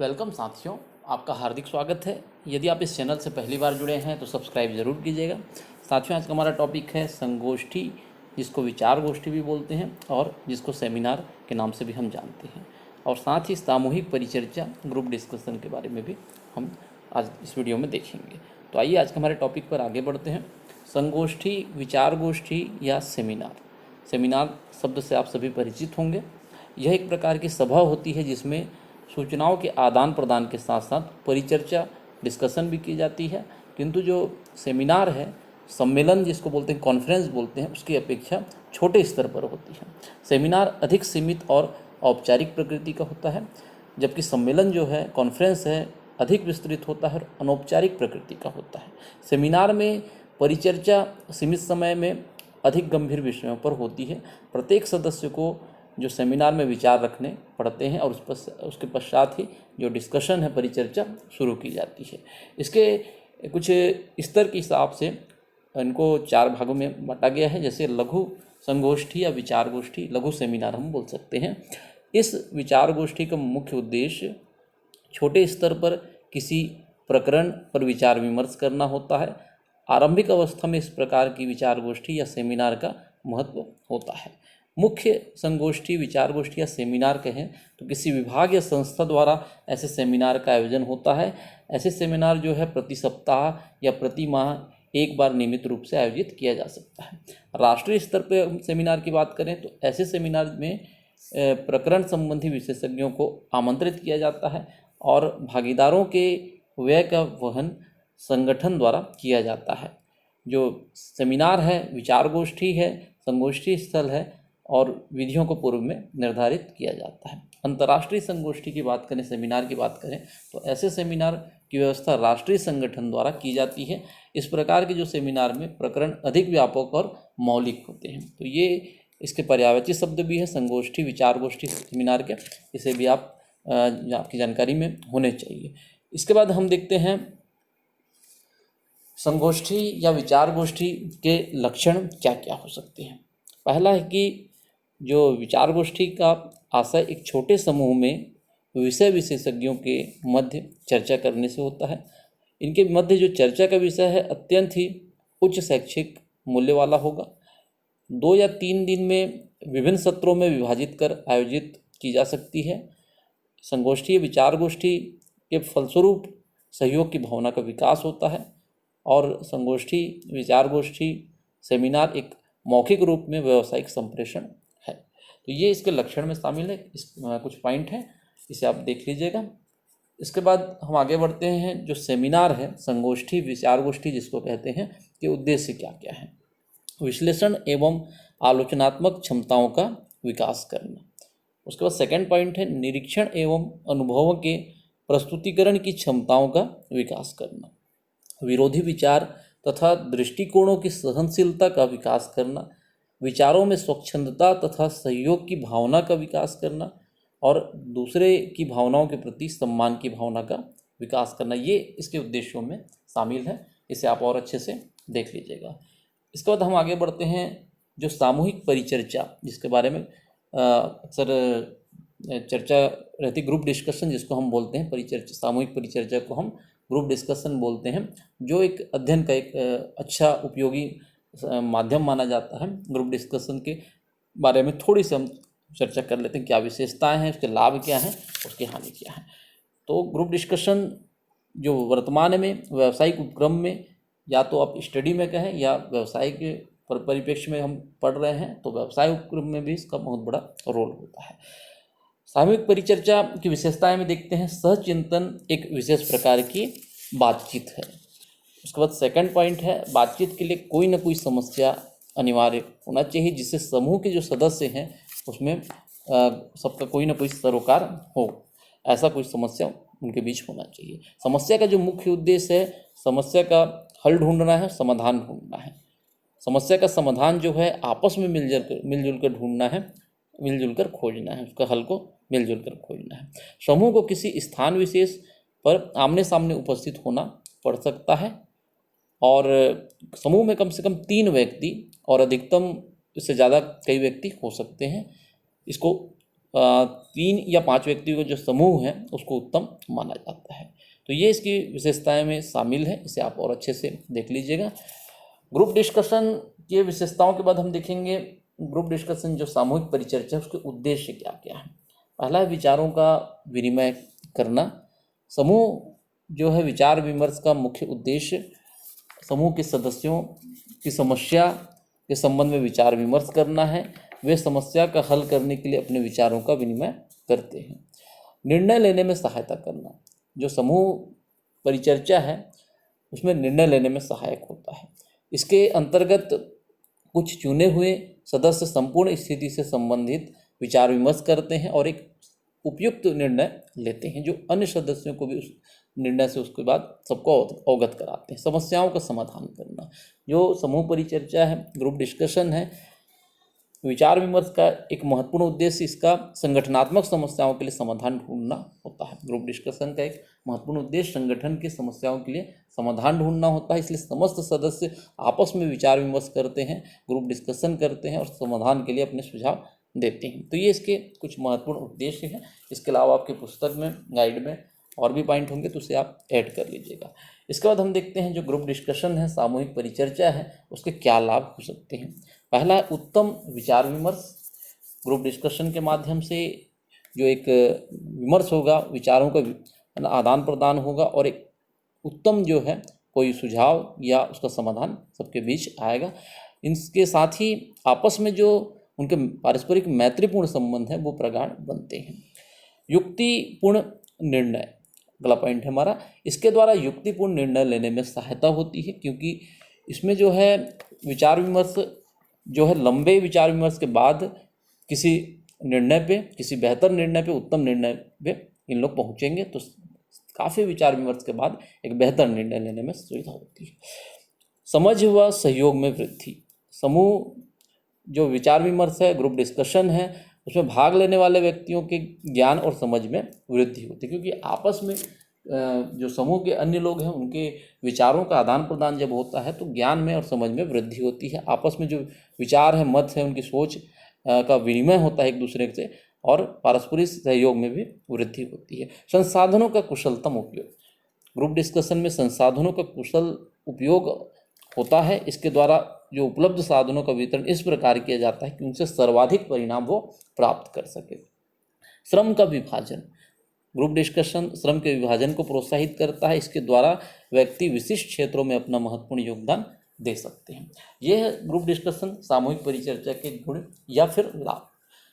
Welcome साथियों, आपका हार्दिक स्वागत है। यदि आप इस चैनल से पहली बार जुड़े हैं तो सब्सक्राइब ज़रूर कीजिएगा। साथियों, आज का हमारा टॉपिक है संगोष्ठी, जिसको विचार गोष्ठी भी बोलते हैं और जिसको सेमिनार के नाम से भी हम जानते हैं। और साथ ही सामूहिक परिचर्चा, ग्रुप डिस्कशन के बारे में भी हम आज इस वीडियो में देखेंगे। तो आइए आज के हमारे टॉपिक पर आगे बढ़ते हैं। संगोष्ठी, विचार गोष्ठी या सेमिनार। सेमिनार शब्द से आप सभी परिचित होंगे। यह एक प्रकार की सभा होती है जिसमें सूचनाओं के आदान प्रदान के साथ साथ परिचर्चा, डिस्कशन भी की जाती है। किंतु जो सेमिनार है, सम्मेलन जिसको बोलते हैं, कॉन्फ्रेंस बोलते हैं, उसकी अपेक्षा छोटे स्तर पर होती है। सेमिनार अधिक सीमित और औपचारिक प्रकृति का होता है, जबकि सम्मेलन जो है, कॉन्फ्रेंस है, अधिक विस्तृत होता है और अनौपचारिक प्रकृति का होता है। सेमिनार में परिचर्चा सीमित समय में अधिक गंभीर विषयों पर होती है। प्रत्येक सदस्य को जो सेमिनार में विचार रखने पड़ते हैं और उसके पश्चात ही जो डिस्कशन है, परिचर्चा शुरू की जाती है। इसके कुछ स्तर के हिसाब से इनको 4 भागों में बांटा गया है। जैसे लघु संगोष्ठी या विचार गोष्ठी, लघु सेमिनार हम बोल सकते हैं। इस विचार गोष्ठी का मुख्य उद्देश्य छोटे स्तर पर किसी प्रकरण पर विचार विमर्श करना होता है। आरंभिक अवस्था में इस प्रकार की विचार गोष्ठी या सेमिनार का महत्व होता है। मुख्य संगोष्ठी, विचार गोष्ठी या सेमिनार कहें तो किसी विभाग या संस्था द्वारा ऐसे सेमिनार का आयोजन होता है। ऐसे सेमिनार जो है प्रति सप्ताह या प्रति माह एक बार नियमित रूप से आयोजित किया जा सकता है। राष्ट्रीय स्तर पर हम सेमिनार की बात करें तो ऐसे सेमिनार में प्रकरण संबंधी विशेषज्ञों को आमंत्रित किया जाता है और भागीदारों के व्यय का वहन संगठन द्वारा किया जाता है। जो सेमिनार है, विचार गोष्ठी है, संगोष्ठी स्थल है और विधियों को पूर्व में निर्धारित किया जाता है। अंतर्राष्ट्रीय संगोष्ठी की बात करें, सेमिनार की बात करें तो ऐसे सेमिनार की व्यवस्था राष्ट्रीय संगठन द्वारा की जाती है। इस प्रकार के जो सेमिनार में प्रकरण अधिक व्यापक और मौलिक होते हैं। तो ये इसके पर्यायवाची शब्द भी है, संगोष्ठी, विचार गोष्ठी, सेमिनार के। इसे भी आपकी जानकारी में होने चाहिए। इसके बाद हम देखते हैं संगोष्ठी या विचार गोष्ठी के लक्षण क्या क्या हो सकते हैं। पहला है कि जो विचार गोष्ठी का आशय एक छोटे समूह में विषय विशेषज्ञों के मध्य चर्चा करने से होता है। इनके मध्य जो चर्चा का विषय है अत्यंत ही उच्च शैक्षिक मूल्य वाला होगा। 2 या 3 दिन में विभिन्न सत्रों में विभाजित कर आयोजित की जा सकती है। संगोष्ठी, विचार गोष्ठी के फलस्वरूप सहयोग की भावना का विकास होता है और संगोष्ठी, विचार गोष्ठी, सेमिनार एक मौखिक रूप में व्यावसायिक संप्रेषण है। तो ये इसके लक्षण में शामिल है। कुछ पॉइंट हैं, इसे आप देख लीजिएगा। इसके बाद हम आगे बढ़ते हैं। जो सेमिनार है, संगोष्ठी, विचार गोष्ठी जिसको कहते हैं, के उद्देश्य क्या क्या है। विश्लेषण एवं आलोचनात्मक क्षमताओं का विकास करना। उसके बाद सेकंड पॉइंट है निरीक्षण एवं अनुभवों के प्रस्तुतिकरण की क्षमताओं का विकास करना। विरोधी विचार तथा दृष्टिकोणों की सहनशीलता का विकास करना। विचारों में स्वच्छंदता तथा सहयोग की भावना का विकास करना और दूसरे की भावनाओं के प्रति सम्मान की भावना का विकास करना। ये इसके उद्देश्यों में शामिल है। इसे आप और अच्छे से देख लीजिएगा। इसके बाद हम आगे बढ़ते हैं। जो सामूहिक परिचर्चा, जिसके बारे में अक्सर चर्चा रहती, ग्रुप डिस्कशन जिसको हम बोलते हैं, परिचर्चा, सामूहिक परिचर्चा को हम ग्रुप डिस्कशन बोलते हैं, जो एक अध्ययन का एक अच्छा उपयोगी माध्यम माना जाता है। ग्रुप डिस्कशन के बारे में थोड़ी सी हम चर्चा कर लेते हैं। क्या विशेषताएं हैं, उसके लाभ क्या हैं, उसकी हानि क्या है। तो ग्रुप डिस्कशन जो वर्तमान में व्यावसायिक उपक्रम में, या तो आप स्टडी में कहें या व्यावसायिक परिप्रेक्ष्य में हम पढ़ रहे हैं, तो व्यवसाय उपक्रम में भी इसका बहुत बड़ा रोल होता है। सामूहिक परिचर्चा की विशेषताएं में देखते हैं। सहचिंतन एक विशेष प्रकार की बातचीत है। उसके बाद सेकंड पॉइंट है, बातचीत के लिए कोई ना कोई समस्या अनिवार्य होना चाहिए, जिससे समूह के जो सदस्य हैं उसमें सबका कोई ना कोई सरोकार हो। ऐसा कोई समस्या उनके बीच होना चाहिए। समस्या का जो मुख्य उद्देश्य है, समस्या का हल ढूंढना है, समाधान ढूंढना है। समस्या का समाधान जो है आपस में मिलजुल कर ढूंढना है, मिलजुल कर खोजना है, उसका हल को मिलजुल कर खोजना है। समूह को किसी स्थान विशेष पर आमने सामने उपस्थित होना पड़ सकता है और समूह में कम से कम 3 व्यक्ति और अधिकतम इससे ज़्यादा कई व्यक्ति हो सकते हैं। इसको 3 या 5 व्यक्तियों का जो समूह है उसको उत्तम माना जाता है। तो ये इसकी विशेषताएं में शामिल है, इसे आप और अच्छे से देख लीजिएगा। ग्रुप डिस्कशन की विशेषताओं के बाद हम देखेंगे ग्रुप डिस्कशन जो सामूहिक परिचर्चा उसके उद्देश्य क्या क्या है। पहला है विचारों का विनिमय करना। समूह जो है विचार विमर्श का मुख्य उद्देश्य समूह के सदस्यों की समस्या के संबंध में विचार विमर्श करना है। वे समस्या का हल करने के लिए अपने विचारों का विनिमय करते हैं। निर्णय लेने में सहायता करना, जो समूह परिचर्चा है उसमें निर्णय लेने में सहायक होता है। इसके अंतर्गत कुछ चुने हुए सदस्य संपूर्ण स्थिति से संबंधित विचार विमर्श करते हैं और एक उपयुक्त निर्णय लेते हैं जो अन्य सदस्यों को भी उस निर्णय से उसके बाद सबको अवगत कराते हैं। समस्याओं का समाधान करना, जो समूह परिचर्चा है, ग्रुप डिस्कशन है, विचार विमर्श का एक महत्वपूर्ण उद्देश्य इसका संगठनात्मक समस्याओं के लिए समाधान ढूंढना होता है। ग्रुप डिस्कशन का एक महत्वपूर्ण उद्देश्य संगठन की समस्याओं के लिए समाधान ढूंढना होता है, इसलिए समस्त सदस्य आपस में विचार विमर्श करते हैं, ग्रुप डिस्कशन करते हैं और समाधान के लिए अपने सुझाव देते हैं। तो ये इसके कुछ महत्वपूर्ण उद्देश्य हैं। इसके अलावा आपकी पुस्तक में, गाइड में और भी पॉइंट होंगे तो उसे आप ऐड कर लीजिएगा। इसके बाद हम देखते हैं जो ग्रुप डिस्कशन है, सामूहिक परिचर्चा है, उसके क्या लाभ हो सकते हैं। पहला है उत्तम विचार विमर्श। ग्रुप डिस्कशन के माध्यम से जो एक विमर्श होगा, विचारों का आदान प्रदान होगा और एक उत्तम जो है कोई सुझाव या उसका समाधान सबके बीच आएगा। इनके साथ ही आपस में जो उनके पारस्परिक मैत्रीपूर्ण संबंध है वो प्रगाढ़ बनते हैं। युक्तिपूर्ण निर्णय अगला पॉइंट है हमारा। इसके द्वारा युक्तिपूर्ण निर्णय लेने में सहायता होती है, क्योंकि इसमें जो है विचार विमर्श जो है लंबे विचार विमर्श के बाद किसी निर्णय पे, किसी बेहतर निर्णय पे, उत्तम निर्णय पे इन लोग पहुँचेंगे। तो काफ़ी विचार विमर्श के बाद एक बेहतर निर्णय लेने में सुविधा होती है। समझ व सहयोग में वृद्धि। समूह जो विचार विमर्श है, ग्रुप डिस्कशन है, उसमें भाग लेने वाले व्यक्तियों के ज्ञान और समझ में वृद्धि होती है, क्योंकि आपस में जो समूह के अन्य लोग हैं उनके विचारों का आदान प्रदान जब होता है तो ज्ञान में और समझ में वृद्धि होती है। आपस में जो विचार है, मत है, उनकी सोच का विनिमय होता है एक दूसरे से और पारस्परिक सहयोग में भी वृद्धि होती है। संसाधनों का कुशलतम उपयोग। ग्रुप डिस्कशन में संसाधनों का कुशल उपयोग होता है। इसके द्वारा जो उपलब्ध साधनों का वितरण इस प्रकार किया जाता है कि उनसे सर्वाधिक परिणाम वो प्राप्त कर सके। श्रम का विभाजन। ग्रुप डिस्कशन श्रम के विभाजन को प्रोत्साहित करता है। इसके द्वारा व्यक्ति विशिष्ट क्षेत्रों में अपना महत्वपूर्ण योगदान दे सकते हैं। यह है ग्रुप डिस्कशन, सामूहिक परिचर्चा के गुण या फिर लाभ।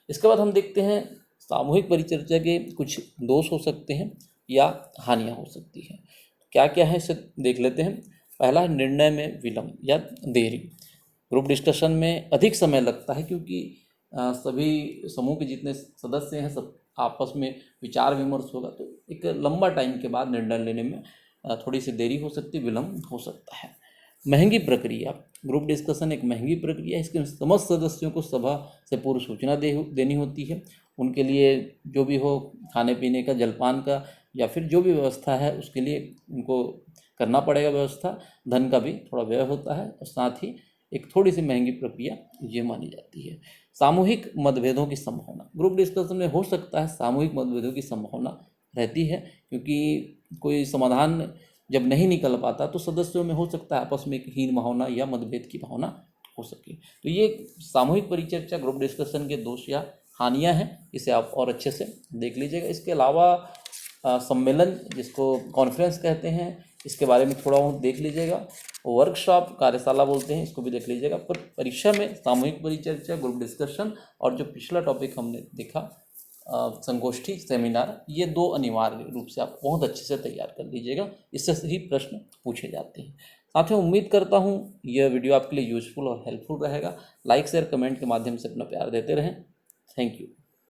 इसके बाद हम देखते हैं सामूहिक परिचर्चा के कुछ दोष हो सकते हैं या हानियाँ हो सकती हैं। क्या क्या है इसे देख लेते हैं। पहला है निर्णय में विलंब या देरी। ग्रुप डिस्कशन में अधिक समय लगता है, क्योंकि सभी समूह के जितने सदस्य हैं सब आपस में विचार विमर्श होगा, तो एक लंबा टाइम के बाद निर्णय लेने में थोड़ी सी देरी हो सकती है, विलंब हो सकता है। महंगी प्रक्रिया। ग्रुप डिस्कशन एक महंगी प्रक्रिया है। इसके समस्त सदस्यों को सभा से पूर्व सूचना देनी होती है। उनके लिए जो भी हो, खाने पीने का, जलपान का या फिर जो भी व्यवस्था है उसके लिए उनको करना पड़ेगा व्यवस्था। धन का भी थोड़ा व्यय होता है और साथ ही एक थोड़ी सी महंगी प्रक्रिया ये मानी जाती है। सामूहिक मतभेदों की संभावना। ग्रुप डिस्कशन में हो सकता है सामूहिक मतभेदों की संभावना रहती है, क्योंकि कोई समाधान जब नहीं निकल पाता तो सदस्यों में हो सकता है आपस में एक हीन भावना या मतभेद की भावना हो सके। तो ये सामूहिक परिचर्चा, ग्रुप डिस्कशन के दोष या हानियाँ हैं, इसे आप और अच्छे से देख लीजिएगा। इसके अलावा सम्मेलन, जिसको कॉन्फ्रेंस कहते हैं, इसके बारे में थोड़ा बहुत देख लीजिएगा। वर्कशॉप, कार्यशाला बोलते हैं, इसको भी देख लीजिएगा। पर परीक्षा में सामूहिक परिचर्चा, ग्रुप डिस्कशन और जो पिछला टॉपिक हमने देखा संगोष्ठी, सेमिनार, ये 2 अनिवार्य रूप से आप बहुत अच्छे से तैयार कर लीजिएगा। इससे ही प्रश्न पूछे जाते हैं। साथियों, उम्मीद करता हूँ यह वीडियो आपके लिए यूजफुल और हेल्पफुल रहेगा। लाइक, शेयर, कमेंट के माध्यम से अपना प्यार देते रहें। Thank you.